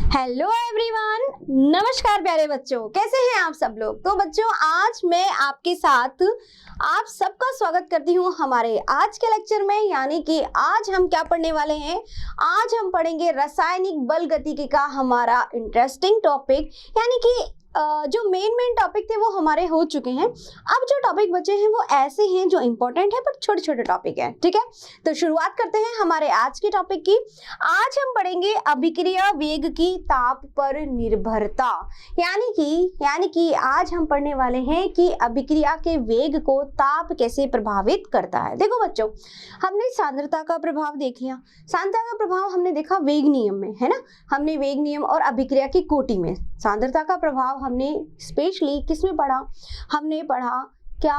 Hello everyone, नमस्कार प्यारे बच्चों, कैसे हैं आप सब लोग। तो बच्चों, आज मैं आपके साथ आप सबका स्वागत करती हूँ हमारे आज के लेक्चर में। यानी कि आज हम क्या पढ़ने वाले हैं, आज हम पढ़ेंगे रासायनिक बल गतिकी का हमारा इंटरेस्टिंग टॉपिक। यानी कि जो मेन टॉपिक थे वो हमारे हो चुके हैं। अब जो टॉपिक बचे हैं वो ऐसे हैं जो इंपॉर्टेंट है, बट छोटे छोटे टॉपिक है। ठीक है, तो शुरुआत करते हैं हमारे आज के टॉपिक की। आज हम पढ़ेंगे अभिक्रिया वेग की ताप पर निर्भरता। यानी कि आज हम पढ़ने वाले हैं कि अभिक्रिया के वेग को ताप कैसे प्रभावित करता है। देखो बच्चों, हमने सांद्रता का प्रभाव देख लिया। सांद्रता का प्रभाव हमने देखा वेग नियम में, है ना। हमने वेग नियम और अभिक्रिया की कोटि में सांद्रता का प्रभाव हमने स्पेशली किसमें पढ़ा, हमने पढ़ा क्या,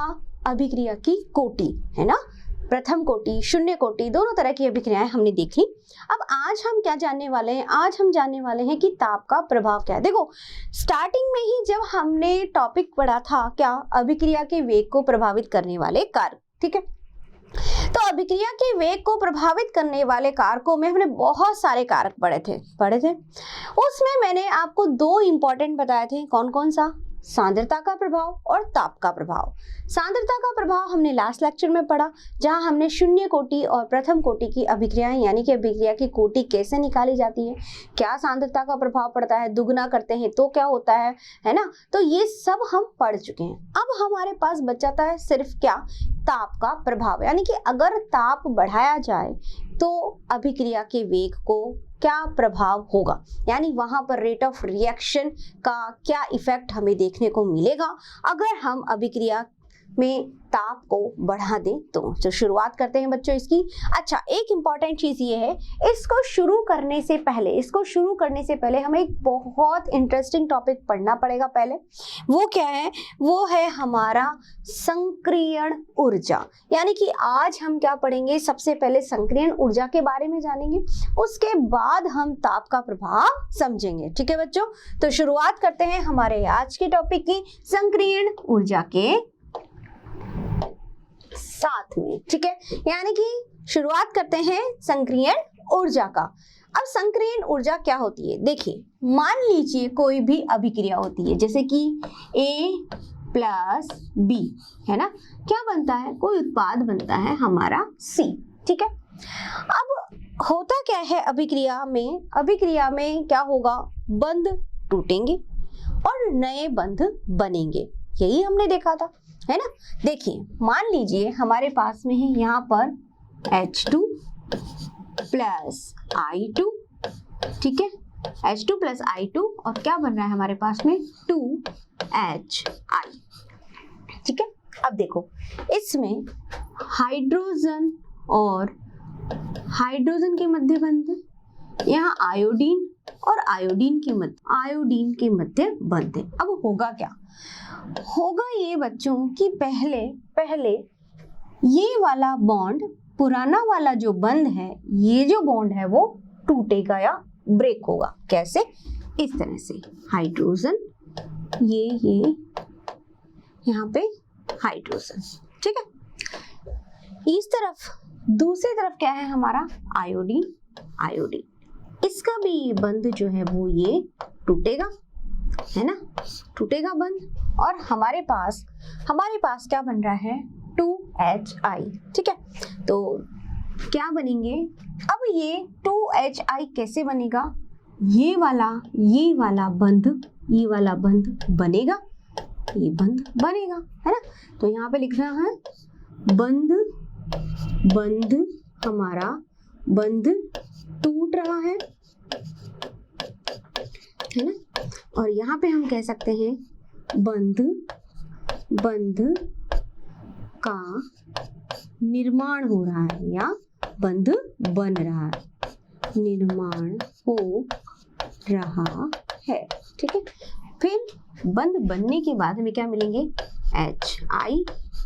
अभिक्रिया की कोटि, है ना। प्रथम कोटि, शून्य कोटि, दोनों तरह की अभिक्रियाएं हमने देख ली। अब आज हम क्या जानने वाले हैं, आज हम जानने वाले हैं कि ताप का प्रभाव क्या है। देखो, स्टार्टिंग में ही जब हमने टॉपिक पढ़ा था क्या, अभिक्रिया के वेग को प्रभावित करने वाले कारक। ठीक है, तो अभिक्रिया के वेग को प्रभावित करने वाले कारकों में हमने बहुत सारे कारक पढ़े थे। उसमें मैंने आपको दो इंपॉर्टेंट बताए थे। कौन कौन सा, सांद्रता का प्रभाव और ताप का प्रभाव। सांद्रता का प्रभाव हमने लास्ट लेक्चर में पढ़ा, जहां हमने शून्य कोटि और प्रथम कोटि की अभिक्रियाएं यानी कि अभिक्रिया की कोटि कैसे निकाली जाती है, क्या सांद्रता का प्रभाव पड़ता है, दुगना करते हैं तो क्या होता है ना। तो ये सब हम पढ़ चुके हैं। अब हमारे पास बचाता है सिर्फ क्या, ताप का प्रभाव। यानी कि अगर ताप बढ़ाया जाए तो अभिक्रिया के वेग को क्या प्रभाव होगा, यानी वहां पर रेट ऑफ रिएक्शन का क्या इफेक्ट हमें देखने को मिलेगा अगर हम अभिक्रिया में ताप को बढ़ा दें। तो शुरुआत करते हैं बच्चों इसकी। अच्छा, एक इंपॉर्टेंट चीज ये है, इसको शुरू करने से पहले हमें एक बहुत इंटरेस्टिंग टॉपिक पढ़ना पड़ेगा पहले। वो क्या है, वो है हमारा संक्रियण ऊर्जा। यानी कि आज हम क्या पढ़ेंगे, सबसे पहले संक्रियण ऊर्जा के बारे में जानेंगे, उसके बाद हम ताप का प्रभाव समझेंगे। ठीक है बच्चों, तो शुरुआत करते हैं हमारे आज के टॉपिक की, संक्रियण ऊर्जा के साथ में। ठीक है, यानी कि शुरुआत करते हैं संक्रियण ऊर्जा का। अब संक्रियण ऊर्जा क्या होती है, देखिए, मान लीजिए कोई भी अभिक्रिया होती है, जैसे कि A प्लस B, है ना, क्या बनता है, कोई उत्पाद बनता है हमारा C। ठीक है, अब होता क्या है अभिक्रिया में क्या होगा, बंध टूटेंगे और नए बंध बनेंगे, यही हमने देखा था, है ना। देखिए, मान लीजिए हमारे पास में है यहाँ पर H2 प्लस I2, ठीक है, H2 प्लस I2, और क्या बन रहा है हमारे पास में 2HI। ठीक है, अब देखो, इसमें हाइड्रोजन और हाइड्रोजन के मध्य बंध, यहाँ आयोडीन और आयोडीन के मध्य बंध है। अब होगा क्या, होगा ये बच्चों कि पहले ये वाला बॉन्ड, पुराना वाला जो बंध है, ये जो बॉन्ड है वो टूटेगा या ब्रेक होगा। कैसे, इस तरह से, हाइड्रोजन ये यहाँ पे हाइड्रोजन, ठीक है, इस तरफ, दूसरी तरफ क्या है हमारा आयोडीन, इसका भी बंध जो है वो ये टूटेगा, है ना, टूटेगा बंध, और हमारे पास क्या बन रहा है 2HI। ठीक है, तो क्या बनेंगे, अब ये 2HI कैसे बनेगा, ये वाला बंध बनेगा, ये बंध बनेगा, है ना। तो यहाँ पे लिख रहा है बंध हमारा बंध टूट रहा है ना, और यहाँ पे हम कह सकते हैं बंध का निर्माण हो रहा है या बंध बन रहा है, निर्माण हो रहा है। ठीक है, फिर बंध बनने के बाद हमें क्या मिलेंगे, HI,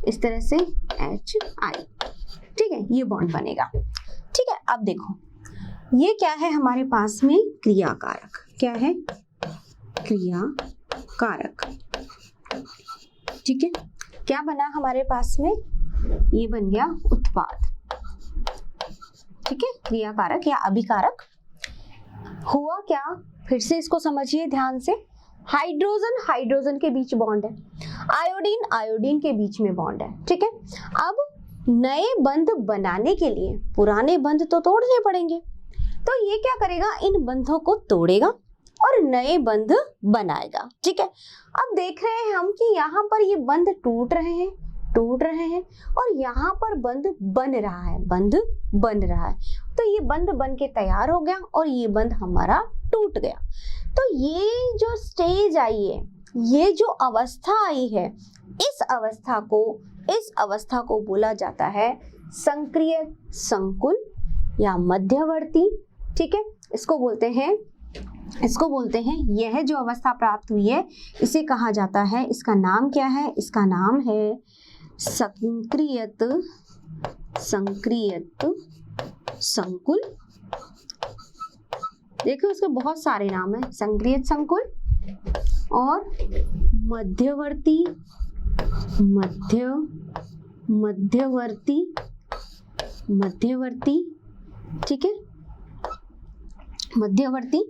इस तरह से HI। ठीक है, ये बॉन्ड बनेगा। ठीक है, अब देखो, ये क्या है हमारे पास में, क्रियाकारक। क्या है, क्रियाकारक। ठीक है, क्या बना हमारे पास में, ये बन गया उत्पाद। ठीक है, क्रियाकारक या अभिकारक। हुआ क्या, फिर से इसको समझिए ध्यान से। हाइड्रोजन हाइड्रोजन के बीच बॉन्ड है, आयोडीन आयोडीन के बीच में बॉन्ड है, ठीक है। अब नए बंध बनाने के लिए पुराने बंध तो तोड़ने पड़ेंगे, तो ये क्या करेगा, इन बंधों को तोड़ेगा और नए बंध बनाएगा, ठीक है। अब देख रहे हैं हम कि यहाँ पर ये बंध टूट रहे हैं और यहाँ पर बंध बन रहा है, बंध बन रहा है। तो ये बंध बन के तैयार हो गया और ये बंध हमारा टूट गया। तो ये जो स्टेज आई है, ये जो अवस्था आई है, इस अवस्था को बोला जाता है संक्रिय संकुल या मध्यवर्ती, ठीक है। इसको बोलते हैं यह जो अवस्था प्राप्त हुई है इसे कहा जाता है, इसका नाम क्या है, इसका नाम है संक्रियत संकुल। देखो इसके बहुत सारे नाम हैं, संक्रियत संकुल और मध्यवर्ती ठीक है, मध्यवर्ती,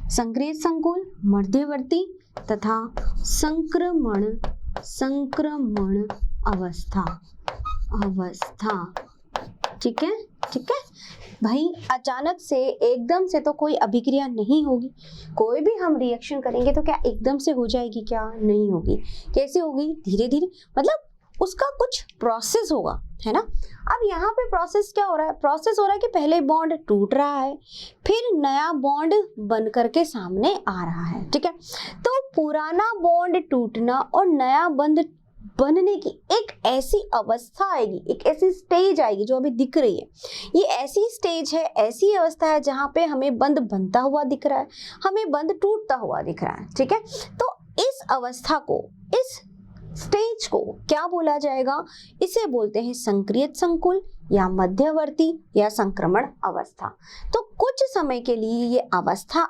संक्रियत संकुल, मध्यवर्ती तथा संक्रमण अवस्था, ठीक है भाई। अचानक से एकदम से तो कोई अभिक्रिया नहीं होगी, कोई भी हम रिएक्शन करेंगे तो क्या एकदम से हो जाएगी, क्या नहीं होगी, कैसे होगी, धीरे धीरे, मतलब उसका कुछ प्रोसेस होगा, है ना। अब यहाँ पे प्रोसेस क्या हो रहा है, प्रोसेस हो रहा है कि पहले बॉन्ड टूट रहा है, फिर नया बॉन्ड बन करके सामने आ रहा है, ठीक है। तो पुराना बॉन्ड टूटना और नया बंध बनने की एक ऐसी अवस्था आएगी, एक ऐसी स्टेज आएगी जो अभी दिख रही है। ये ऐसी स्टेज है, ऐसी अवस्था है जहाँ पे हमें बंध बनता हुआ दिख रहा है, हमें बंध टूटता हुआ दिख रहा है, ठीक है। तो इस अवस्था को, इस स्टेज को क्या बोला जाएगा, इसे बोलते हैं संक्रियत संकुल या मध्यवर्ती या संक्रमण अवस्था। तो कुछ समय के लिए ये अवस्था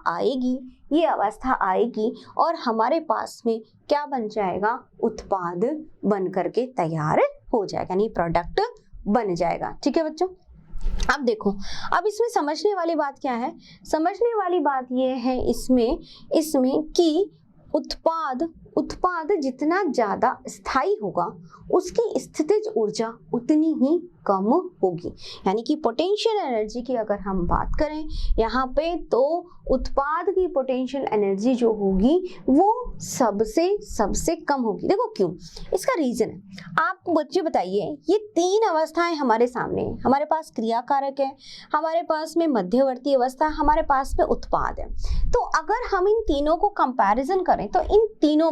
आएगी और हमारे पास में क्या बन जाएगा, उत्पाद बन करके तैयार हो जाएगा, यानी प्रोडक्ट बन जाएगा, ठीक है बच्चों। अब देखो, अब इसमें समझने वाली बात क्या है, समझने वाली बात ये है इसमें कि उत्पाद जितना ज्यादा स्थायी होगा उसकी स्थितिज ऊर्जा उतनी ही कम होगी। यानी कि पोटेंशियल एनर्जी की अगर हम बात करें यहाँ पे, तो उत्पाद की पोटेंशियल एनर्जी जो होगी वो सबसे कम होगी। देखो क्यों, इसका रीजन है, आप बच्चे बताइए। ये तीन अवस्थाएं हमारे सामने, हमारे पास क्रियाकारक है, हमारे पास में मध्यवर्ती अवस्था, हमारे पास में उत्पाद है। तो अगर हम इन तीनों को कंपैरिजन करें तो इन तीनों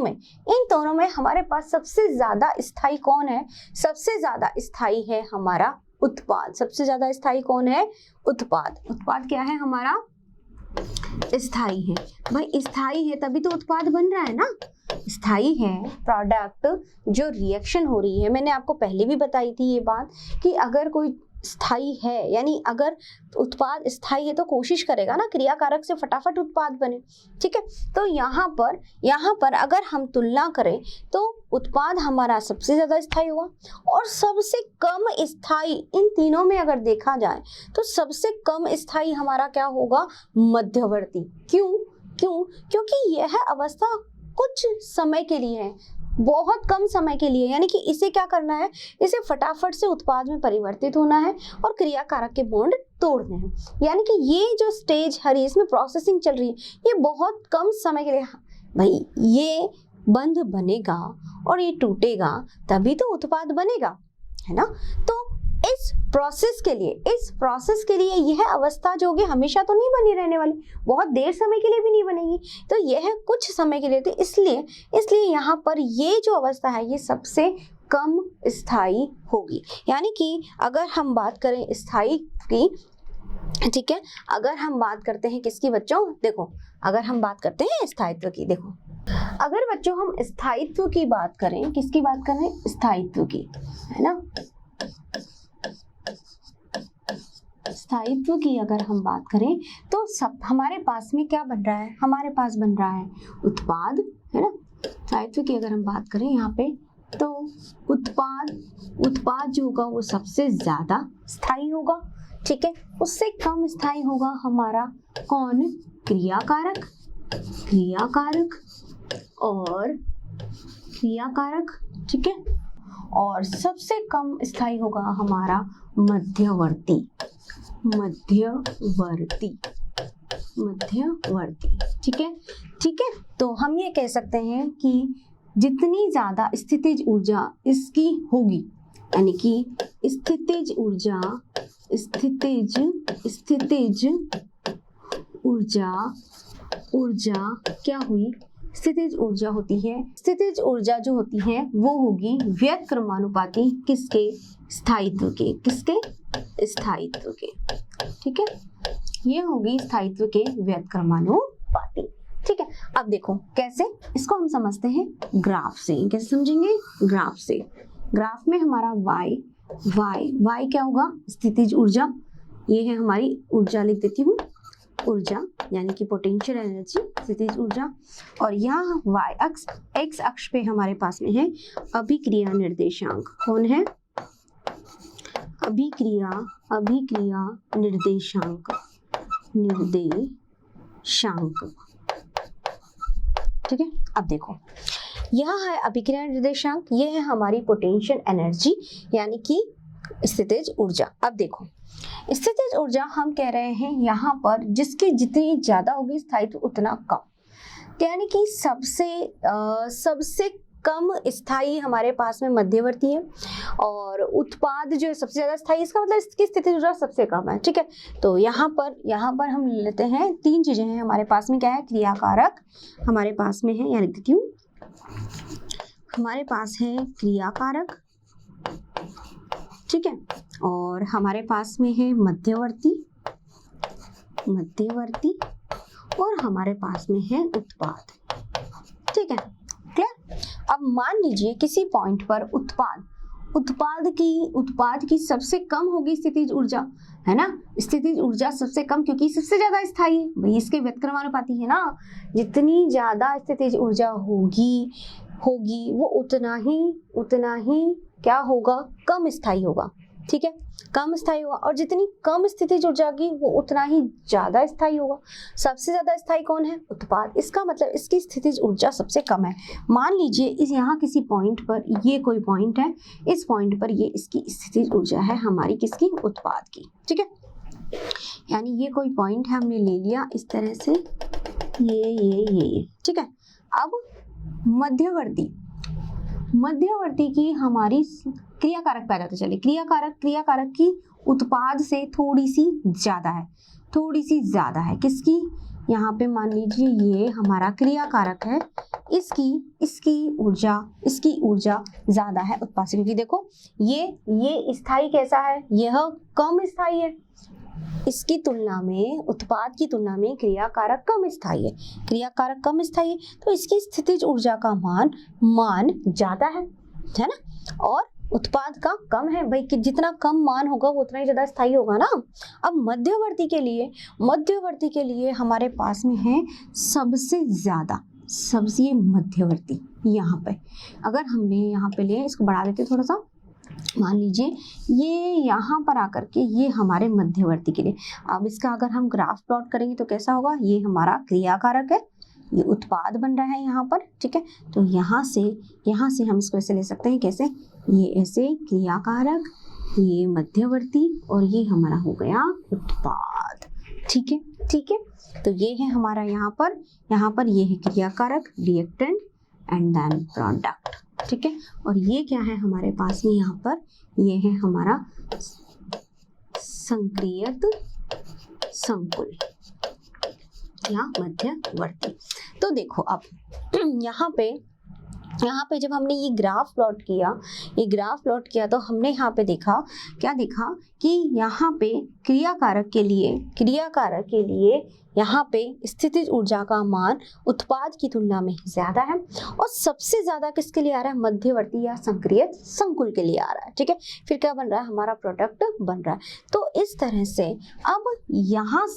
में हमारे पास सबसे ज्यादा स्थायी कौन है, सबसे ज्यादा स्थायी है हमारा उत्पाद। सबसे ज्यादा स्थायी कौन है, उत्पाद क्या है हमारा, स्थायी है। भाई स्थायी है तभी तो उत्पाद बन रहा है ना, स्थायी है प्रोडक्ट जो रिएक्शन हो रही है। मैंने आपको पहले भी बताई थी ये बात कि अगर कोई स्थायी है, यानी अगर उत्पाद स्थायी है तो कोशिश करेगा ना क्रियाकारक से फटाफट उत्पाद बने, ठीक है। तो यहाँ पर अगर हम तुलना करें तो उत्पाद हमारा सबसे ज्यादा स्थायी हुआ और सबसे कम स्थायी, इन तीनों में अगर देखा जाए तो सबसे कम स्थायी हमारा क्या होगा, मध्यवर्ती। क्यों? क्योंकि यह अवस्था कुछ समय के लिए है, बहुत कम समय के लिए, यानी कि इसे क्या करना है, इसे फटाफट से उत्पाद में परिवर्तित होना है और क्रियाकारक के बॉन्ड तोड़ने हैं। यानी कि ये जो स्टेज हरी, इसमें प्रोसेसिंग चल रही है, ये बहुत कम समय के लिए। भाई ये बंध बनेगा और ये टूटेगा तभी तो उत्पाद बनेगा, है ना। तो इस प्रोसेस के लिए यह अवस्था जो होगी हमेशा तो नहीं बनी रहने वाली, बहुत देर समय के लिए भी नहीं बनेगी, तो यह कुछ समय के लिए थी। इसलिए यहाँ पर ये जो अवस्था है ये सबसे कम स्थायी होगी। यानी कि अगर हम बात करें स्थायी की, ठीक है, अगर हम बात करते हैं किसकी बच्चों, देखो अगर हम बात करते हैं स्थायित्व की, देखो अगर बच्चों हम स्थायित्व की बात करें, किसकी बात करें, स्थायित्व की, है ना। स्थायित्व की अगर हम बात करें तो सब हमारे पास में क्या बन रहा है, हमारे पास बन रहा है उत्पाद, है ना। स्थायित्व की अगर हम बात करें यहाँ पे तो उत्पाद जो होगा वो सबसे ज्यादा स्थायी होगा, ठीक है। उससे कम स्थायी होगा हमारा कौन, क्रियाकारक, क्रियाकारक और क्रियाकारक, ठीक है। और सबसे कम स्थायी होगा हमारा मध्यवर्ती, मध्यवर्ती, मध्यवर्ती, ठीक है, ठीक है। तो हम ये कह सकते हैं कि जितनी ज्यादा स्थितिज ऊर्जा इसकी होगी, यानी कि स्थितिज ऊर्जा, स्थितिज ऊर्जा, ऊर्जा क्या हुई, स्थितिज ऊर्जा होती है, स्थितिज ऊर्जा जो होती है वो होगी व्युत्क्रमानुपाती किसके, स्थायित्व के, किसके, स्थायित्व के, ठीक है। ये होगी स्थायित्व के व्युत्क्रमानुपाती, ठीक है। अब देखो कैसे, इसको हम समझते हैं ग्राफ से। कैसे समझेंगे, ग्राफ से। ग्राफ में हमारा y क्या होगा, स्थितिज ऊर्जा, ये है हमारी ऊर्जा, लिख देती हूँ ऊर्जा, यानी कि पोटेंशियल एनर्जी, स्थितिज ऊर्जा। और यहाँ y अक्ष, x अक्ष पे हमारे पास में है अभिक्रिया निर्देशांक। कौन है, अभिक्रिया निर्देशांक, ठीक है। अब देखो यह है अभिक्रिया निर्देशांक, ये है हमारी पोटेंशियल एनर्जी यानी कि स्थितिज ऊर्जा। अब देखो स्थितिज ऊर्जा हम कह रहे हैं यहाँ पर जिसकी जितनी ज्यादा होगी स्थायित्व उतना कम, यानी कि सबसे कम स्थायी हमारे पास में मध्यवर्ती है, और उत्पाद जो है सबसे ज्यादा स्थायी, इसका मतलब इसकी स्थितिज ऊर्जा सबसे कम है, ठीक है। तो यहाँ पर हम लेते हैं तीन चीजें हैं हमारे पास में, क्या है, क्रियाकारक हमारे पास में है, यहाँ लिख देती हूँ, हमारे पास है क्रियाकारक, ठीक है, और हमारे पास में है मध्यवर्ती, और हमारे पास में है उत्पाद, ठीक है, क्लियर। अब मान लीजिए किसी पॉइंट पर उत्पाद की सबसे कम होगी स्थितिज ऊर्जा, है ना, स्थितिज ऊर्जा सबसे कम, क्योंकि सबसे ज्यादा स्थायी है भाई, इसके व्युत्क्रमानुपाती है ना, जितनी ज्यादा स्थितिज ऊर्जा होगी वो उतना ही क्या होगा, कम स्थायी होगा, ठीक है, कम स्थायी होगा। और जितनी कम स्थितिज ऊर्जा की वो उतना ही ज्यादा स्थायी होगा। सबसे ज्यादा स्थायी कौन है, उत्पाद, इसका मतलब इसकी स्थितिज ऊर्जा सबसे कम है। मान लीजिए इस यहाँ किसी पॉइंट पर, ये कोई पॉइंट है, इस पॉइंट पर ये इसकी स्थितिज ऊर्जा है हमारी किसकी, उत्पाद की, ठीक है। यानी ये कोई पॉइंट है, हमने ले लिया इस तरह से, ये, ठीक है। अब मध्यवर्ती की हमारी क्रियाकारक पाया जाता है, चलिए क्रियाकारक की उत्पाद से थोड़ी सी ज्यादा है, किसकी, यहाँ पे मान लीजिए ये हमारा क्रियाकारक है, इसकी ऊर्जा ज्यादा है उत्पाद से, क्योंकि देखो ये स्थायी कैसा है, यह कम स्थायी है, इसकी तुलना में, उत्पाद की तुलना में क्रियाकारक कम स्थायी है, तो इसकी स्थितिज ऊर्जा का मान ज्यादा है ना, और उत्पाद का कम है भाई, कि जितना कम मान होगा वो उतना ही ज्यादा स्थायी होगा ना। अब मध्यवर्ती के लिए हमारे पास में है सबसे मध्यवर्ती, यहाँ पे अगर हमने यहाँ पे लिए, इसको बढ़ा देते थोड़ा सा, मान लीजिए ये यहाँ पर आकर के ये हमारे मध्यवर्ती के लिए, अब इसका अगर हम ग्राफ प्लॉट करेंगे तो कैसा होगा, ये हमारा क्रियाकारक है, ये उत्पाद बन रहा है यहाँ पर, ठीक है। तो यहाँ से हम इसको ऐसे ले सकते हैं, कैसे, ये ऐसे क्रियाकारक, ये मध्यवर्ती, और ये हमारा हो गया उत्पाद, ठीक है। तो ये है हमारा यहाँ पर ये है क्रियाकारक, रिएक्टेंट एंड देन प्रोडक्ट, ठीक है। और ये क्या है हमारे पास में, यहाँ पर ये है हमारा संक्रियत संकुल या मध्यवर्ती। तो देखो अब यहाँ पे जब हमने ये ग्राफ प्लॉट किया तो हमने यहाँ पे देखा कि यहाँ पे क्रियाकारक के लिए यहाँ पे स्थितिज ऊर्जा का मान उत्पाद की तुलना में ज्यादा है, और सबसे ज्यादा किसके लिए आ रहा है, मध्यवर्ती या संक्रियत संकुल के लिए आ रहा है, ठीक है। फिर क्या बन रहा है, हमारा प्रोडक्ट बन रहा है। तो इस तरह से अब यहाँ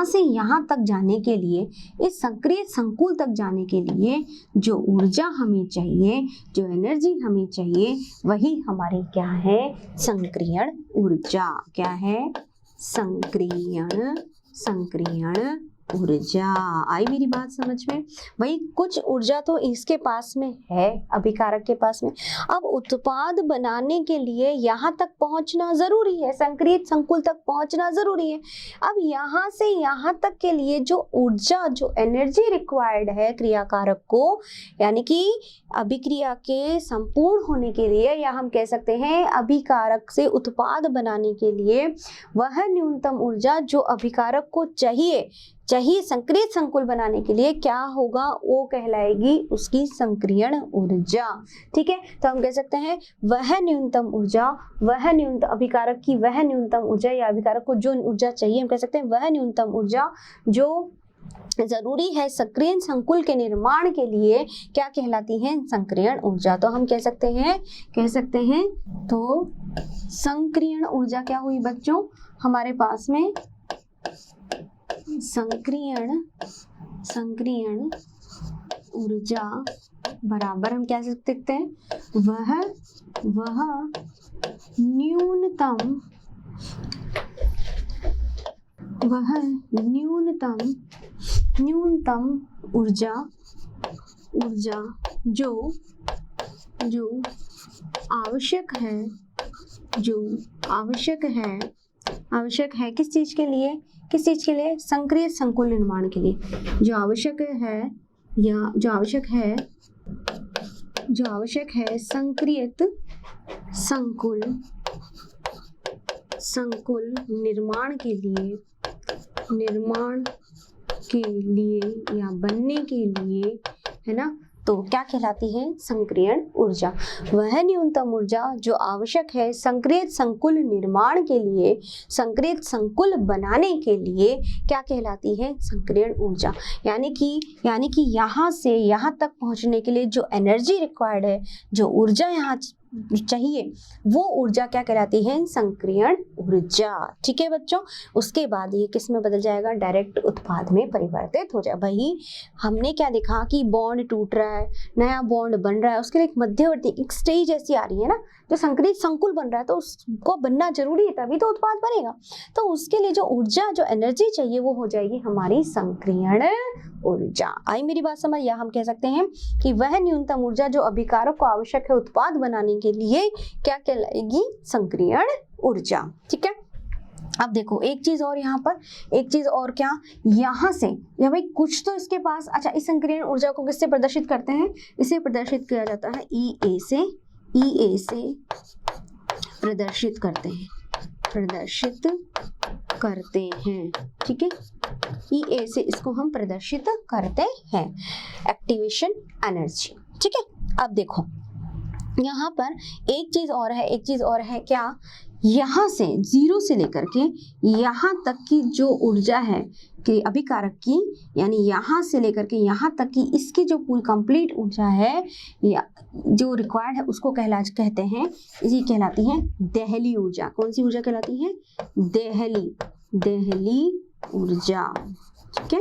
से यहाँ तक जाने के लिए, इस संक्रिय संकुल तक जाने के लिए जो ऊर्जा हमें चाहिए, जो एनर्जी हमें चाहिए, वही हमारी क्या है, संक्रियण ऊर्जा। क्या है, संक्रियण ऊर्जा। आई मेरी बात समझ में? भाई कुछ ऊर्जा तो इसके पास में है, अभिकारक के पास में। अब उत्पाद बनाने के लिए यहाँ तक पहुंचना जरूरी है, संक्रिय संकुल तक पहुंचना जरूरी है। अब यहाँ से यहाँ तक के लिए जो ऊर्जा, जो एनर्जी रिक्वायर्ड है क्रियाकारक को, यानी कि अभिक्रिया के संपूर्ण होने के लिए, या हम कह सकते हैं अभिकारक से उत्पाद बनाने के लिए, वह न्यूनतम ऊर्जा जो अभिकारक को चाहिए संक्रिय संकुल बनाने के लिए क्या होगा, वो कहलाएगी उसकी संक्रियण ऊर्जा। ठीक है, तो हम कह सकते हैं वह न्यूनतम ऊर्जा, वह न्यूनतम अभिकारक की वह न्यूनतम ऊर्जा, या अभिकारक को जो ऊर्जा चाहिए, हम कह सकते हैं वह न्यूनतम ऊर्जा जो जरूरी है सक्रियण संकुल के निर्माण के लिए, क्या कहलाती है, संक्रियण ऊर्जा। तो हम कह सकते हैं तो संक्रियण ऊर्जा क्या हुई बच्चों हमारे पास में, संक्रियण ऊर्जा बराबर हम क्या लिखते हैं, वह न्यूनतम ऊर्जा जो आवश्यक है किस चीज के लिए, संक्रिय संकुल निर्माण के लिए, जो आवश्यक है संक्रियत संकुल निर्माण के लिए या बनने के लिए, है ना, तो क्या कहलाती है, संक्रियण ऊर्जा। वह न्यूनतम ऊर्जा जो आवश्यक है संक्रिय संकुल निर्माण के लिए, संक्रिय संकुल बनाने के लिए, क्या कहलाती है, संक्रियण ऊर्जा। यानी कि यहाँ से यहाँ तक पहुँचने के लिए जो एनर्जी रिक्वायर्ड है, जो ऊर्जा यहाँ चाहिए, वो ऊर्जा क्या कहलाती है, संक्रियण ऊर्जा। ठीक है बच्चों, उसके बाद ये किस में बदल जाएगा, डायरेक्ट उत्पाद में परिवर्तित हो जाए। भाई हमने क्या देखा कि बॉन्ड टूट रहा है, नया बॉन्ड बन रहा है, उसके लिए एक मध्यवर्ती एक स्टेज ऐसी आ रही है ना, जो संक्रिय संकुल बन रहा है, तो उसको बनना जरूरी है, तभी तो उत्पाद बनेगा। तो उसके लिए जो ऊर्जा, जो एनर्जी चाहिए, वो हो जाएगी हमारी संक्रियण ऊर्जा। आई मेरी बात समझ? या हम कह सकते हैं कि वह न्यूनतम ऊर्जा जो अभिकारक को आवश्यक है उत्पाद बनाने के लिए, क्या कहलाएगी, संक्रियण ऊर्जा। ठीक है, अब देखो एक चीज और यहाँ पर, एक चीज और क्या, यहाँ से या भाई कुछ तो इसके पास, अच्छा इस संक्रियण ऊर्जा को किससे प्रदर्शित करते हैं, इसे प्रदर्शित किया जाता है EA से प्रदर्शित करते हैं। ठीक है, EA से इसको हम प्रदर्शित करते हैं, एक्टिवेशन एनर्जी। ठीक है, अब देखो यहाँ पर एक चीज और है क्या, यहाँ से 0 से लेकर के यहाँ तक की जो ऊर्जा है कि अभिकारक की, यानी यहाँ से लेकर के यहाँ तक की इसकी जो पूरी कंप्लीट ऊर्जा है या जो रिक्वायर्ड है, उसको कहते हैं, ये कहलाती है देहली ऊर्जा। कौन सी ऊर्जा कहलाती है, देहली ऊर्जा। ठीक है,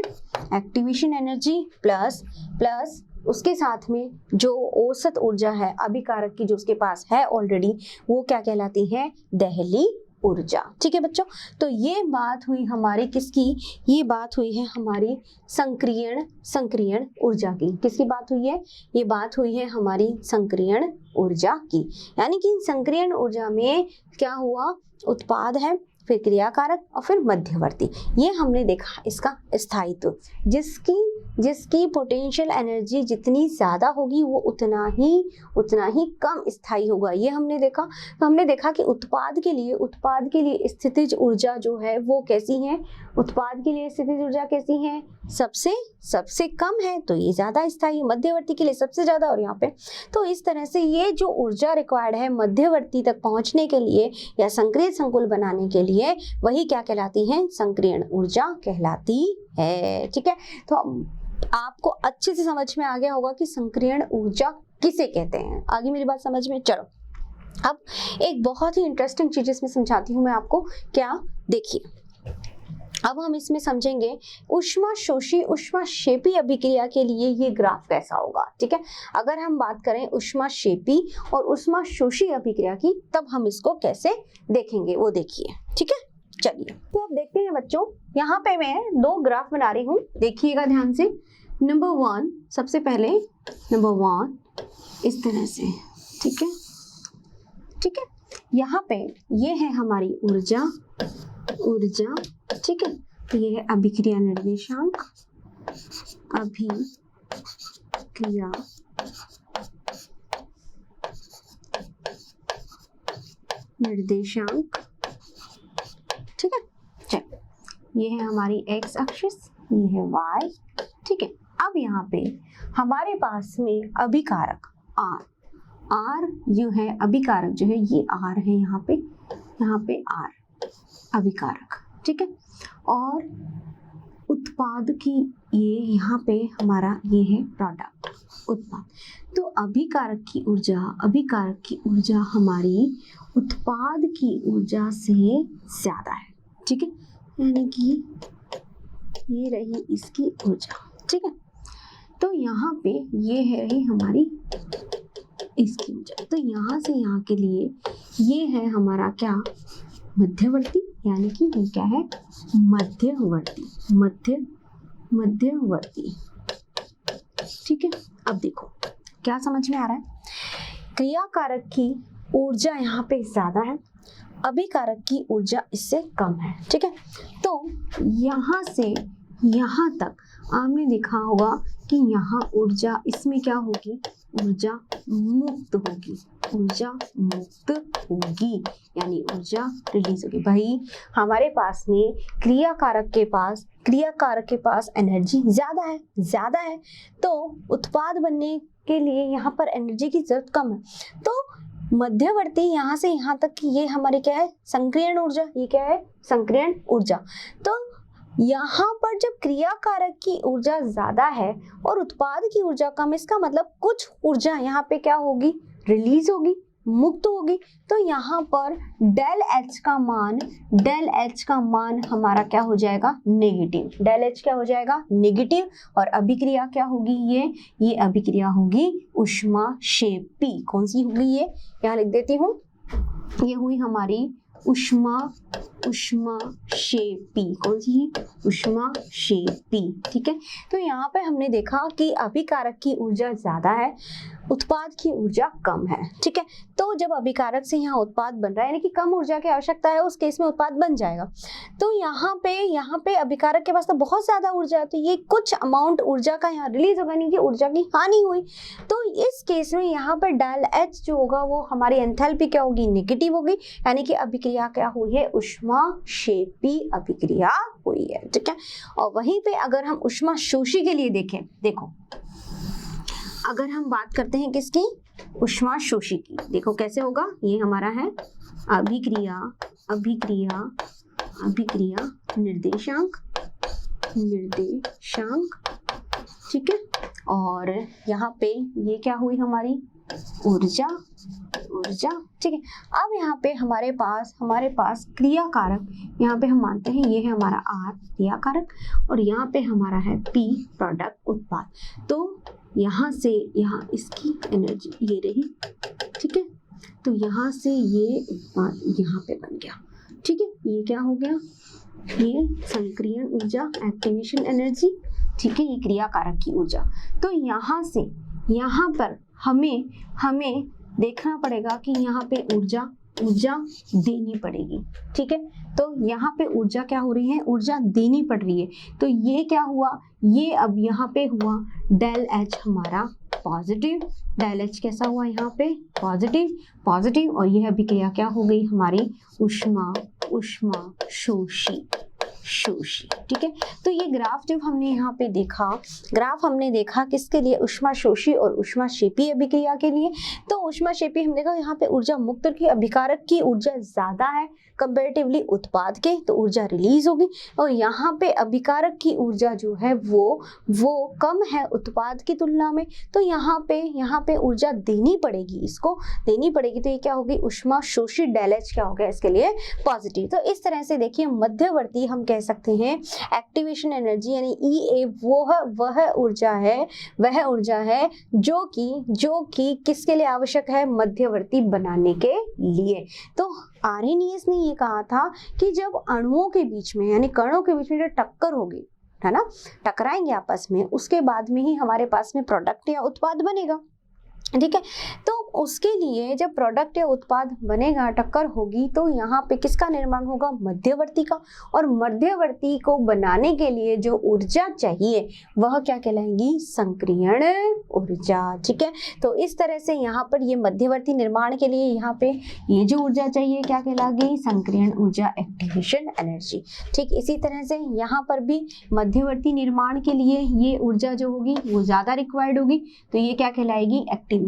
एक्टिवेशन एनर्जी प्लस उसके साथ में जो औसत ऊर्जा है अभिकारक की, जो उसके पास है ऑलरेडी, वो क्या कहलाती है, देहली ऊर्जा। ठीक है बच्चों, तो ये बात हुई हमारी किसकी, ये बात हुई है हमारी संक्रियण ऊर्जा की। किसकी बात हुई है, ये बात हुई है हमारी संक्रियण ऊर्जा की। यानी कि संक्रियण ऊर्जा में क्या हुआ, उत्पाद है, फिर क्रियाकारक और फिर मध्यवर्ती। ये हमने देखा इसका स्थायित्व, जिसकी पोटेंशियल एनर्जी जितनी ज्यादा होगी वो उतना ही कम स्थायी होगा, ये हमने देखा। तो हमने देखा कि उत्पाद के लिए स्थितिज ऊर्जा जो है वो कैसी है, उत्पाद के लिए स्थितिज ऊर्जा कैसी है, सबसे कम है, तो ये ज्यादा स्थायी, मध्यवर्ती के लिए सबसे ज्यादा, और यहाँ पे तो इस तरह से ये जो ऊर्जा रिक्वायर्ड है मध्यवर्ती तक पहुंचने के लिए या संक्रिय संकुल बनाने के लिए, वही क्या कहलाती है, संक्रियण ऊर्जा कहलाती है। ठीक है, तो आपको अच्छे से समझ में आ गया होगा कि संक्रियण ऊर्जा किसे कहते हैं। आगे मेरी बात समझ में, चलो अब एक बहुत ही इंटरेस्टिंग चीज इसमें समझाती हूँ मैं आपको। क्या, देखिए अब हम इसमें समझेंगे ऊष्माक्षेपी अभिक्रिया के लिए ये ग्राफ कैसा होगा। ठीक है, अगर हम बात करें ऊष्माक्षेपी और ऊष्माशोषी अभिक्रिया की, तब हम इसको कैसे देखेंगे वो देखिए। ठीक है, चलिए तो अब देखते हैं बच्चों, यहाँ पे मैं 2 ग्राफ बना रही हूँ, देखिएगा ध्यान से। नंबर 1, सबसे पहले नंबर 1 इस तरह से, ठीक है, ठीक है। यहाँ पे ये है हमारी ऊर्जा, ऊर्जा, ठीक है। तो ये है अभिक्रिया निर्देशांक, अभिक्रिया निर्देशांक, ठीक है। चल, ये है हमारी x एक्सिस, ये है y, ठीक है। अब यहाँ पे हमारे पास में अभिकारक r, r जो है अभिकारक जो है ये r है, यहाँ पे r अभिकारक, ठीक है। और उत्पाद की ये यहाँ पे हमारा ये है प्रोडक्ट, उत्पाद। तो अभिकारक की ऊर्जा हमारी उत्पाद की ऊर्जा से ज्यादा है, ठीक है। यानी कि ये रही इसकी ऊर्जा, ठीक है। तो यहाँ पे ये है रही हमारी इसकी ऊर्जा। तो यहाँ से यहाँ के लिए ये है हमारा क्या, मध्यवर्ती, यानी कि ये क्या है, मध्यवर्ती, मध्यवर्ती, ठीक है। अब देखो क्या समझ में आ रहा है, क्रियाकारक की ऊर्जा यहाँ पे ज्यादा है, अभिकारक की ऊर्जा इससे कम है, ठीक है। तो यहाँ से यहाँ तक आपने देखा होगा कि यहाँ ऊर्जा इसमें क्या होगी, ऊर्जा मुक्त होगी, ऊर्जा मुक्त होगी, यानी ऊर्जा रिलीज होगी। भाई हमारे पास में क्रियाकारक के पास एनर्जी ज्यादा है, तो उत्पाद बनने के लिए यहाँ पर एनर्जी की जरूरत कम है। तो मध्यवर्ती यहाँ से यहाँ तक की ये हमारी क्या है, संक्रियण ऊर्जा, ये क्या है, संक्रियण ऊर्जा। तो यहाँ पर जब क्रियाकारक की ऊर्जा ज्यादा है और उत्पाद की ऊर्जा कम, इसका मतलब कुछ ऊर्जा यहाँ पे क्या होगी, रिलीज होगी, मुक्त होगी। तो यहाँ पर डेल एच का मान हमारा क्या हो जाएगा, नेगेटिव। डेल एच क्या हो जाएगा, नेगेटिव। और अभिक्रिया क्या होगी, ये अभिक्रिया होगी ऊष्माक्षेपी। कौन सी होगी ये, यहाँ लिख देती हूँ, ये हुई हमारी ऊष्माक्षेपी। कौन सी, ऊष्माक्षेपी, ठीक है। तो यहाँ पे हमने देखा कि अभिकारक की ऊर्जा ज्यादा है, उत्पाद की ऊर्जा कम है, ठीक है। तो जब अभिकारक से यहाँ उत्पाद बन रहा है, यानी कि कम ऊर्जा की आवश्यकता है, उस केस में उत्पाद बन जाएगा। तो यहाँ पे अभिकारक के पास तो बहुत ज्यादा ऊर्जा है, तो ये कुछ अमाउंट ऊर्जा का यहाँ रिलीज होगा, नहीं कि ऊर्जा की हानि हुई। तो इस केस में यहाँ पर डेल एच जो होगा वो हमारी एंथैल्पी क्या होगी, नेगेटिव होगी, यानी कि अभिक्रिया क्या हुई है, ऊष्माक्षेपी अभिक्रिया हुई है, ठीक है। और वहीं पे अगर हम ऊष्माशोषी के लिए देखें, देखो अगर हम बात करते हैं किसकी, ऊष्माशोषी की, देखो कैसे होगा, ये हमारा है अभिक्रिया निर्देशांक, ठीक है। और यहाँ पे ये क्या हुई हमारी ऊर्जा, ठीक है। अब यहाँ पे हमारे पास क्रियाकारक, यहाँ पे हम मानते हैं ये है हमारा R क्रियाकारक, और यहाँ पे हमारा है P प्रोडक्ट, उत्पाद। तो यहाँ से यहाँ इसकी एनर्जी ये रही, ठीक है। तो यहाँ से ये उत्पाद यहाँ पे बन गया, ठीक है। ये क्या हो गया, ये संक्रियण ऊर्जा, एक्टिवेशन एनर्जी, ठीक है, ये क्रियाकारक की ऊर्जा। तो यहाँ से यहाँ पर हमें देखना पड़ेगा कि यहाँ पे ऊर्जा देनी पड़ेगी, ठीक है। तो यहाँ पे ऊर्जा क्या हो रही है, ऊर्जा देनी पड़ रही है। तो ये क्या हुआ, ये अब यहाँ पे हुआ डेल एच हमारा पॉजिटिव, डेल एच कैसा हुआ यहाँ पे, पॉजिटिव। और यह अभिक्रिया क्या हो गई हमारी, ऊष्माशोषी, ठीक है। तो ये ग्राफ जब हमने यहाँ पे देखा, हमने देखा किसके लिए, ऊष्माशोषी और ऊष्माक्षेपी अभिक्रिया के लिए। तो ऊष्माक्षेपी हमने देखा यहाँ पे ऊर्जा मुक्त की, अभिकारक की ऊर्जा ज्यादा है कंपैरेटिवली उत्पाद के, तो ऊर्जा रिलीज होगी। और यहाँ पे अभिकारक की ऊर्जा जो है वो कम है उत्पाद की तुलना में, तो यहाँ पे ऊर्जा देनी पड़ेगी, इसको देनी पड़ेगी। तो ये क्या होगी, ऊष्माशोषी, डेल एच क्या हो गया इसके लिए, पॉजिटिव। तो इस तरह से देखिए मध्यवर्ती हम कह सकते हैं एक्टिवेशन एनर्जी यानी EA वह ऊर्जा है जो कि किसके लिए आवश्यक है, मध्यवर्ती बनाने के लिए। तो आर्हेनियस ने ये कहा था कि जब अणुओं के बीच में यानी कणों के बीच में जो टक्कर होगी, है ना, टकराएंगे आपस में, उसके बाद में ही हमारे पास में प्रोडक्ट या उत्पाद बनेगा। ठीक है, तो उसके लिए जब प्रोडक्ट या उत्पाद बनेगा, टक्कर होगी, तो यहाँ पे किसका निर्माण होगा? मध्यवर्ती का। और मध्यवर्ती को बनाने के लिए जो ऊर्जा चाहिए वह क्या कहलाएगी? संक्रियण ऊर्जा। ठीक है, तो इस तरह से यहाँ पर ये मध्यवर्ती निर्माण के लिए यहाँ पे ये जो ऊर्जा चाहिए क्या कहलाएगी? संक्रियण ऊर्जा, एक्टिवेशन एनर्जी। ठीक, इसी तरह से यहाँ पर भी मध्यवर्ती निर्माण के लिए ये ऊर्जा जो होगी वो ज्यादा रिक्वायर्ड होगी, तो ये क्या कहलाएगी? Activation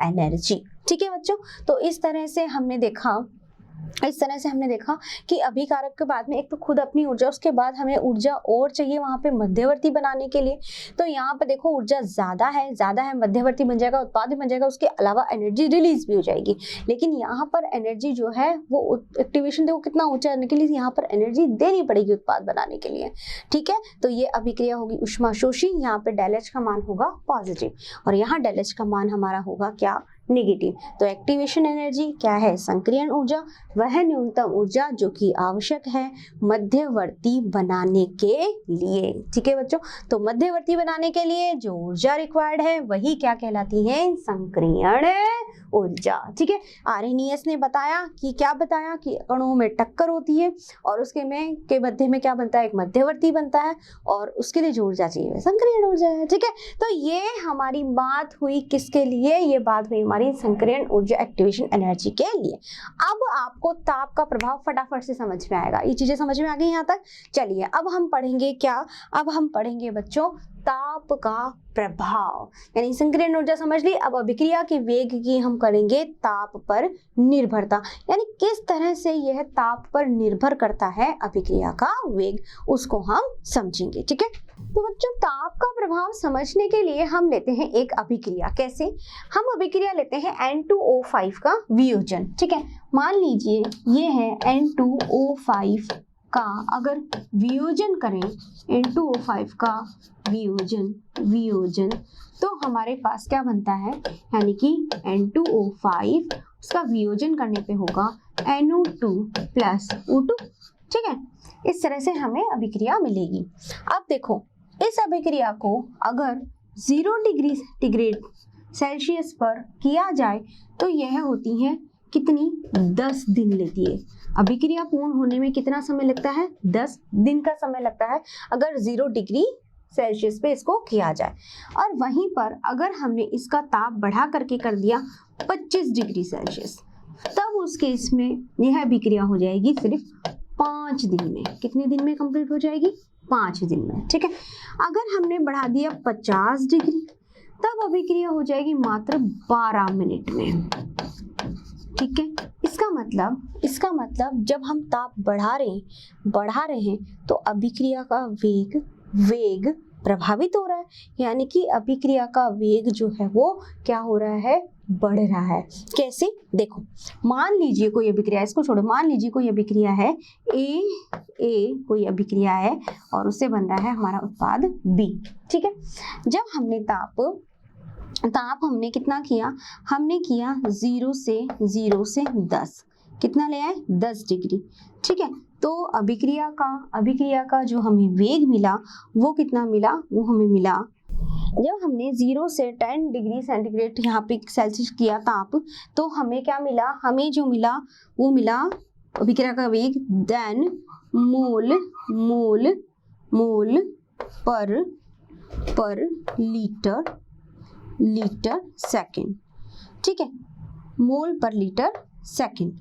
energy. ठीक है बच्चों, तो इस तरह से हमने देखा कि अभिकारक के बाद में एक तो खुद अपनी ऊर्जा, उसके बाद हमें ऊर्जा और चाहिए वहां पे मध्यवर्ती बनाने के लिए। तो यहाँ पे देखो ऊर्जा ज्यादा है, मध्यवर्ती बन जाएगा, उत्पाद भी बन जाएगा, उसके अलावा एनर्जी रिलीज भी हो जाएगी। लेकिन यहाँ पर एनर्जी जो है वो एक्टिवेशन देखो कितना ऊंचा करने के लिए यहाँ पर एनर्जी देनी पड़ेगी उत्पाद बनाने के लिए। ठीक है, तो ये अभिक्रिया होगी ऊष्माशोषी। यहाँ पे डेल एच का मान होगा पॉजिटिव और यहाँ डेल एच का मान हमारा होगा क्या? नेगेटिव। तो एक्टिवेशन एनर्जी क्या है? संक्रियण ऊर्जा, वह न्यूनतम ऊर्जा जो कि आवश्यक है मध्यवर्ती बनाने के लिए। ठीक है बच्चों, तो मध्यवर्ती बनाने के लिए जो ऊर्जा रिक्वायर्ड है वही क्या कहलाती है? संक्रियण ऊर्जा। ठीक है, आर्हेनियस ने बताया कि क्या बताया कि अणुओं में टक्कर होती है और उसके मध्य में क्या बनता है? एक मध्यवर्ती बनता है और उसके लिए जो ऊर्जा चाहिए वह संक्रियण ऊर्जा है। ठीक है, तो ये हमारी बात हुई किसके लिए? ये बात हुई हमारी संक्रियण ऊर्जा, एक्टिवेशन एनर्जी के लिए। अब आपको ताप का प्रभाव फटाफट से समझ में आएगा। ये चीजें समझ में आ गई यहाँ तक? चलिए अब हम पढ़ेंगे क्या? अब हम पढ़ेंगे बच्चों ताप का प्रभाव। यानी संक्रियण ऊर्जा समझ ली, अब अभिक्रिया के वेग की हम करेंगे ताप पर निर्भरता, यानी किस तरह से यह ताप पर निर्भर करता है अभिक्रिया का वेग, उसको हम समझेंगे। ठीक है, तो बच्चों ताप का प्रभाव समझने के लिए हम लेते हैं एक अभिक्रिया। कैसे? हम अभिक्रिया लेते हैं N2O5 का वियोजन। ठीक है, मान लीजिए ये है N2O5 का अगर वियोजन करें, N2O5 का वियोजन तो हमारे पास क्या बनता है? यानी कि N2O5 उसका वियोजन करने पे होगा NO2 प्लस O2। ठीक है, इस तरह से हमें अभिक्रिया मिलेगी। अब देखो इस अभिक्रिया को अगर 0 डिग्री सेंटीग्रेड सेल्सियस पर किया जाए तो यह होती है कितनी? 10 दिन लेती है। अभिक्रिया पूर्ण होने में कितना समय लगता है? 10 दिन का समय लगता है अगर 0 डिग्री सेल्सियस पे इसको किया जाए। और वहीं पर अगर हमने इसका ताप बढ़ा करके कर दिया 25 डिग्री सेल्सियस, तब उस केस में यह अभिक्रिया हो जाएगी सिर्फ 5 दिन में। कितने दिन में कंप्लीट हो जाएगी? 5 दिन में। ठीक है, अगर हमने बढ़ा दिया 50 डिग्री तब अभिक्रिया हो जाएगी मात्र 12 मिनट में। ठीक है, इसका मतलब जब हम ताप बढ़ा रहे हैं तो अभिक्रिया का वेग प्रभावित हो रहा है, यानी कि अभिक्रिया का वेग जो है वो क्या हो रहा है? बढ़ रहा है। कैसे? देखो मान लीजिए कोई अभिक्रिया, इसको छोड़ो, मान लीजिए कोई अभिक्रिया है ए कोई अभिक्रिया है और उससे बन रहा है हमारा उत्पाद बी। ठीक है, जब हमने ताप हमने कितना किया? हमने किया 0 से 10। कितना ले आए? 10 डिग्री। ठीक है, तो अभिक्रिया का जो हमें वेग मिला वो कितना मिला? वो हमें मिला, जब हमने 0 से 10 डिग्री सेंटीग्रेड यहाँ पे सेल्सियस किया ताप, तो हमें क्या मिला? हमें जो मिला वो मिला अभिक्रिया का वेग देन मोल पर लीटर सेकेंड। ठीक है, मोल पर लीटर सेकेंड।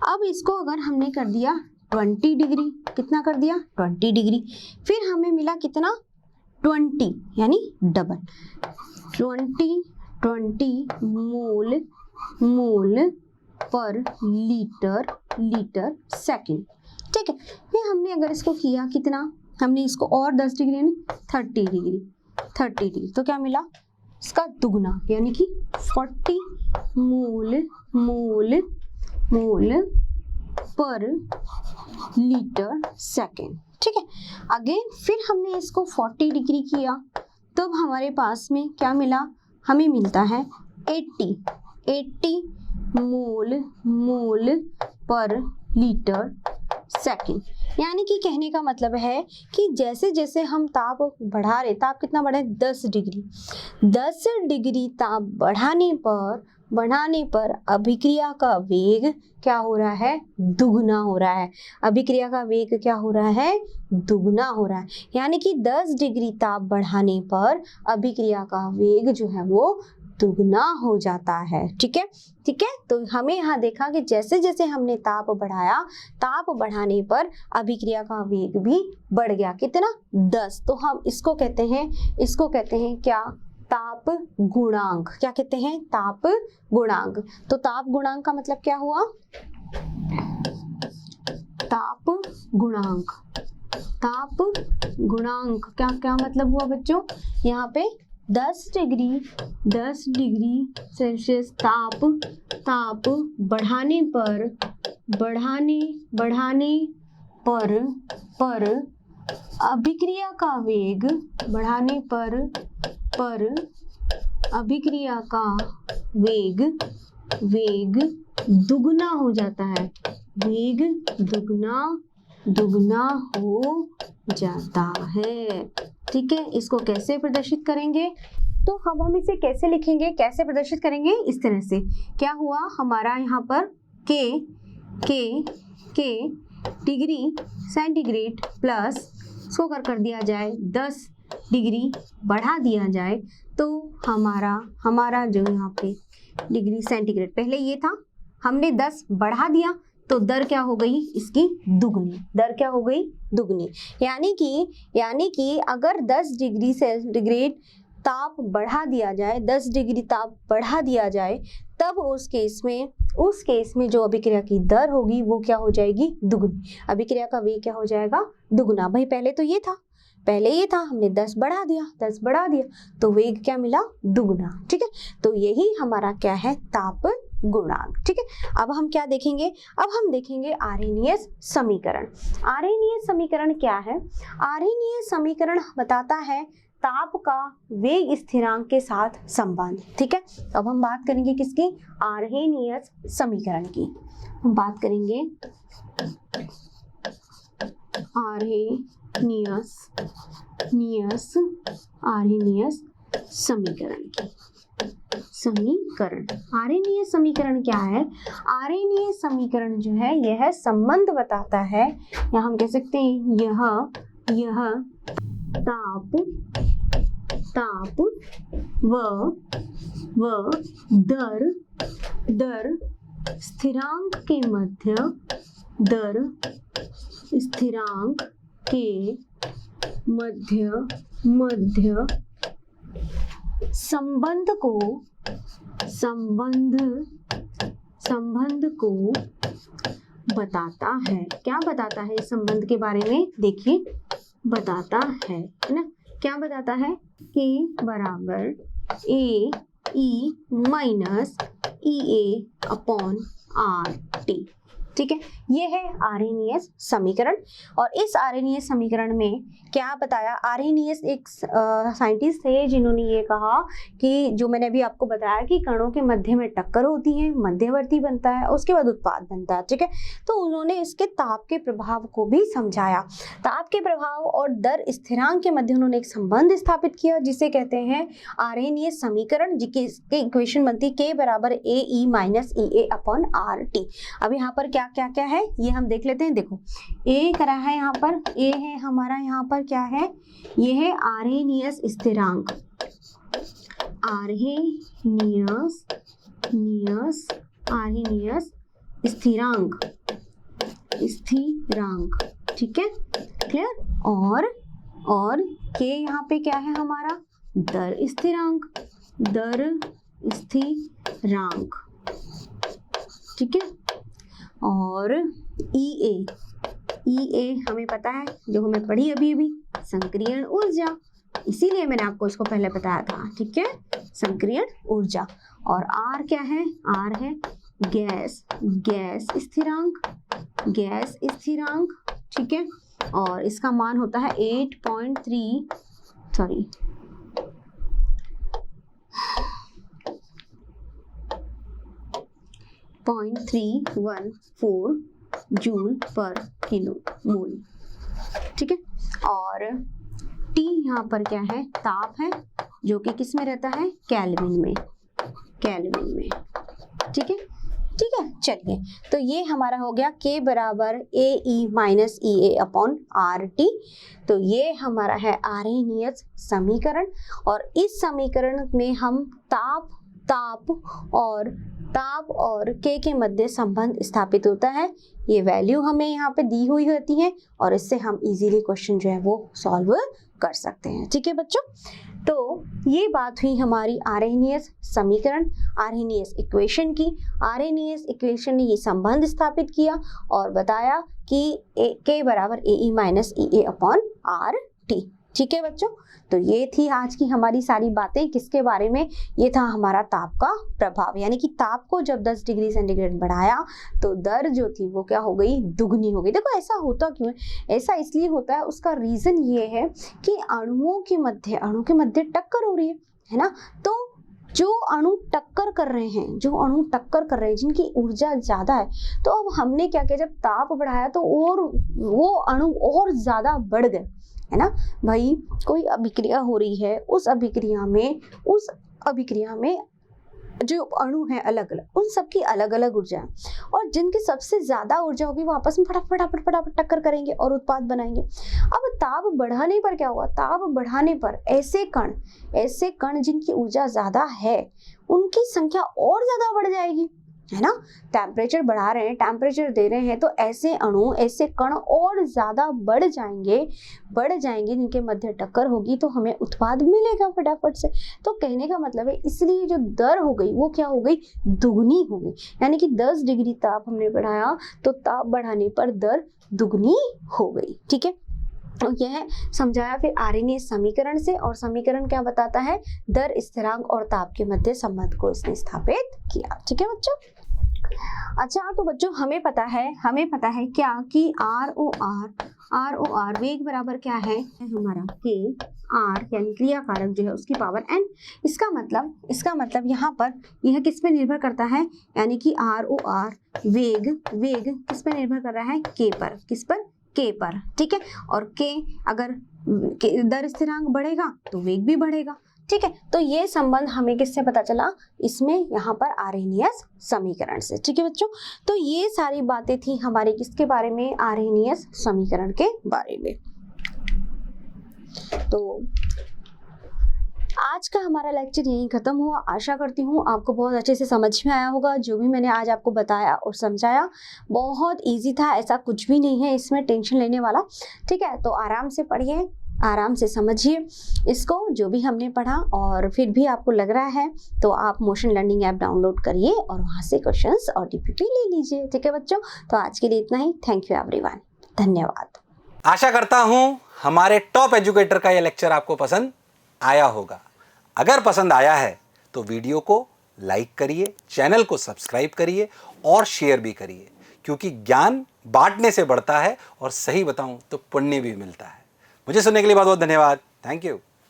अब इसको अगर हमने कर दिया 20 डिग्री, कितना कर दिया? 20 डिग्री, फिर हमें मिला कितना? 20 यानी डबल 20 मोल पर लीटर सेकेंड। ठीक है, फिर हमने अगर इसको किया कितना? हमने इसको और 10 डिग्री यानी 30 डिग्री, तो क्या मिला? इसका दुगना यानी कि 40 मोल पर लीटर सेकेंड। ठीक है, अगेन फिर हमने इसको 40 डिग्री किया, तब हमारे पास में क्या मिला? हमें मिलता है 80 मोल पर लीटर सेकंड। यानी कि कहने का मतलब है कि जैसे जैसे हम ताप बढ़ा रहे, ताप कितना बढ़े 10 डिग्री, 10 डिग्री ताप बढ़ाने पर अभिक्रिया का वेग क्या हो रहा है, दुगना हो रहा है। अभिक्रिया का वेग क्या हो रहा है, दुगना हो रहा है। यानी कि 10 डिग्री ताप बढ़ाने पर अभिक्रिया का वेग जो है वो दुगना हो जाता है। ठीक है, ठीक है। तो हमें यहाँ देखा कि जैसे जैसे हमने ताप बढ़ाया, ताप बढ़ाने पर अभिक्रिया का वेग भी बढ़ गया। कितना, 10। तो हम इसको कहते हैं क्या, ताप गुणांक। क्या कहते हैं, ताप गुणांक। तो ताप गुणांक का मतलब क्या हुआ, ताप गुणांक। ताप गुणांक क्या क्या मतलब हुआ बच्चों, यहाँ पे 10 डिग्री सेल्सियस ताप बढ़ाने पर अभिक्रिया का वेग बढ़ाने पर अभिक्रिया का वेग दुगना हो जाता है। वेग दुगना हो जाता है। ठीक है, इसको कैसे प्रदर्शित करेंगे, तो अब हम इसे कैसे लिखेंगे, कैसे प्रदर्शित करेंगे, इस तरह से। क्या हुआ हमारा यहाँ पर के डिग्री सेंटीग्रेड प्लस, इसको कर दिया जाए 10 डिग्री बढ़ा दिया जाए, तो हमारा जो यहाँ पे डिग्री सेंटीग्रेड पहले ये था, हमने 10 बढ़ा दिया तो दर क्या हो गई इसकी, दुगनी। दर क्या हो गई, दुगनी। यानी कि अगर 10 डिग्री सेंटीग्रेड ताप बढ़ा दिया जाए, 10 डिग्री ताप बढ़ा दिया जाए, तब उस केस में जो अभिक्रिया की दर होगी वो क्या हो जाएगी, दुगनी। अभिक्रिया का वेग क्या हो जाएगा, दुगना। भाई पहले ये था, हमने 10 बढ़ा दिया तो वेग क्या मिला, दुगना। ठीक है, तो यही हमारा क्या है, ताप गुणांक। ठीक है, अब हम क्या देखेंगे, अब हम देखेंगे आर्हेनियस समीकरण। आर्हेनियस समीकरण क्या है, आर्हेनियस समीकरण बताता है ताप का वेग स्थिरांक के साथ संबंध। ठीक है, अब हम बात करेंगे किसकी, आर्हेनियस समीकरण की। हम बात करेंगे आर्हेनियस समीकरण की। आर्हेनियस समीकरण क्या है, आर्हेनियस समीकरण जो है यह संबंध बताता है, या हम कह सकते हैं यह ताप व दर स्थिरांक के मध्य संबंध को बताता है। क्या बताता है इस संबंध के बारे में, देखिए बताता है ना, क्या बताता है, K बराबर AE minus EA upon RT। ठीक है, ये है आर्हेनियस समीकरण। और इस आर्हेनियस समीकरण में क्या बताया, आर्हेनियस एक साइंटिस्ट थे जिन्होंने ये कहा कि जो मैंने अभी आपको बताया कि कणों के मध्य में टक्कर होती है, मध्यवर्ती बनता है, उसके बाद उत्पाद बनता है। ठीक है, तो उन्होंने इसके ताप के प्रभाव को भी समझाया। ताप के प्रभाव और दर स्थिरांक के मध्य उन्होंने एक संबंध स्थापित किया जिसे कहते हैं आर्हेनियस समीकरण, जिसकी इक्वेशन बनती K बराबर AE minus EA upon RT। अब यहाँ पर क्या क्या क्या है ये हम देख लेते हैं। देखो A करा है, यहाँ पर A है हमारा, यहाँ पर क्या है, ये है आर्हेनियस स्थिरांक, आर्हेनियस स्थिरांक। ठीक है, क्लियर। और K यहाँ पे क्या है हमारा, दर स्थिरांक। ठीक है, और EA हमें पता है, जो हमें पढ़ी अभी संक्रियण ऊर्जा, इसीलिए मैंने आपको इसको पहले बताया था। ठीक है, संक्रियण ऊर्जा। और R क्या है, R है गैस स्थिरांक। ठीक है, और इसका मान होता है 8.3 0.314 जूल पर किलो मोल, ठीक है। और T यहाँ पर क्या है, ताप है, जो कि किस में रहता है, केल्विन में, केल्विन में, ठीक है, ठीक है। चलिए, तो ये हमारा हो गया K बराबर AE minus EA upon RT। तो ये हमारा है आर्हेनियस समीकरण, और इस समीकरण में हम ताप और K के मध्य संबंध स्थापित होता है। ये वैल्यू हमें यहाँ पे दी हुई होती है, और इससे हम इजीली क्वेश्चन जो है वो सॉल्व कर सकते हैं, ठीक है बच्चों। तो ये बात हुई हमारी आर्हेनियस समीकरण, आर्हेनियस इक्वेशन की। आर्हेनियस इक्वेशन ने ये संबंध स्थापित किया और बताया कि K बराबर AE minus EA upon RT, ठीक है बच्चों। तो ये थी आज की हमारी सारी बातें, किसके बारे में, ये था हमारा ताप का प्रभाव, यानी कि ताप को जब 10 डिग्री सेंटीग्रेड बढ़ाया तो दर जो थी वो क्या हो गई, दुगनी हो गई। देखो ऐसा होता क्यों है, ऐसा इसलिए होता है, उसका रीजन ये है कि अणु के मध्य टक्कर हो रही है ना। तो जो अणु टक्कर कर रहे हैं, जिनकी ऊर्जा ज्यादा है, तो अब हमने क्या किया, जब ताप बढ़ाया तो और वो अणु और ज्यादा बढ़ गए, है ना भाई। कोई अभिक्रिया हो रही है, उस अभिक्रिया में जो अणु है अलग अलग, उन सबकी अलग अलग ऊर्जा है, और जिनकी सबसे ज्यादा ऊर्जा होगी वो आपस में फटाफट टक्कर करेंगे और उत्पाद बनाएंगे। अब ताप बढ़ाने पर क्या हुआ, ताप बढ़ाने पर ऐसे कण जिनकी ऊर्जा ज्यादा है उनकी संख्या और ज्यादा बढ़ जाएगी, है ना। टेम्परेचर बढ़ा रहे हैं, टेम्परेचर दे रहे हैं, तो ऐसे अणु, ऐसे कण और ज्यादा बढ़ जाएंगे, जिनके मध्य टक्कर होगी तो हमें उत्पाद मिलेगा फटाफट से। तो कहने का मतलब है, इसलिए जो दर हो गई वो क्या हो गई, दुगनी हो गई। यानी कि 10 डिग्री ताप हमने बढ़ाया तो ताप बढ़ाने पर दर दुगनी हो गई, ठीक है। तो यह समझाया फिर आर्हेनियस समीकरण से, और समीकरण क्या बताता है, दर, स्थिरांक और ताप के मध्य संबंध को इसने स्थापित किया, ठीक है बच्चों। अच्छा, तो बच्चों हमें पता है क्या कि ROR वेग बराबर क्या है हमारा K R, यानी क्रिया कारक जो है उसकी पावर n। इसका मतलब यहाँ पर यह किस पे निर्भर करता है, यानी कि ROR वेग किस पे निर्भर कर रहा है, K पर, किस पर, K पर, ठीक है। और K अगर दर स्थिरांक बढ़ेगा तो वेग भी बढ़ेगा, ठीक है। तो ये संबंध हमें किससे पता चला, इसमें यहाँ पर आर्हेनियस समीकरण से, ठीक है बच्चों। तो ये सारी बातें थी हमारे किसके बारे में, आर्हेनियस समीकरण के बारे में। तो आज का हमारा लेक्चर यहीं खत्म हुआ। आशा करती हूँ आपको बहुत अच्छे से समझ में आया होगा। जो भी मैंने आज आपको बताया और समझाया बहुत इजी था, ऐसा कुछ भी नहीं है इसमें टेंशन लेने वाला, ठीक है। तो आराम से पढ़िए, आराम से समझिए इसको, जो भी हमने पढ़ा, और फिर भी आपको लग रहा है तो आप मोशन लर्निंग ऐप डाउनलोड करिए और वहाँ से क्वेश्चंस और DPP ले लीजिए, ठीक है बच्चों। तो आज के लिए इतना ही। थैंक यू एवरीवन, धन्यवाद। आशा करता हूँ हमारे टॉप एजुकेटर का ये लेक्चर आपको पसंद आया होगा। अगर पसंद आया है तो वीडियो को लाइक करिए, चैनल को सब्सक्राइब करिए और शेयर भी करिए, क्योंकि ज्ञान बांटने से बढ़ता है और सही बताऊं तो पुण्य भी मिलता है। मुझे सुनने के लिए बहुत बहुत धन्यवाद। Thank you.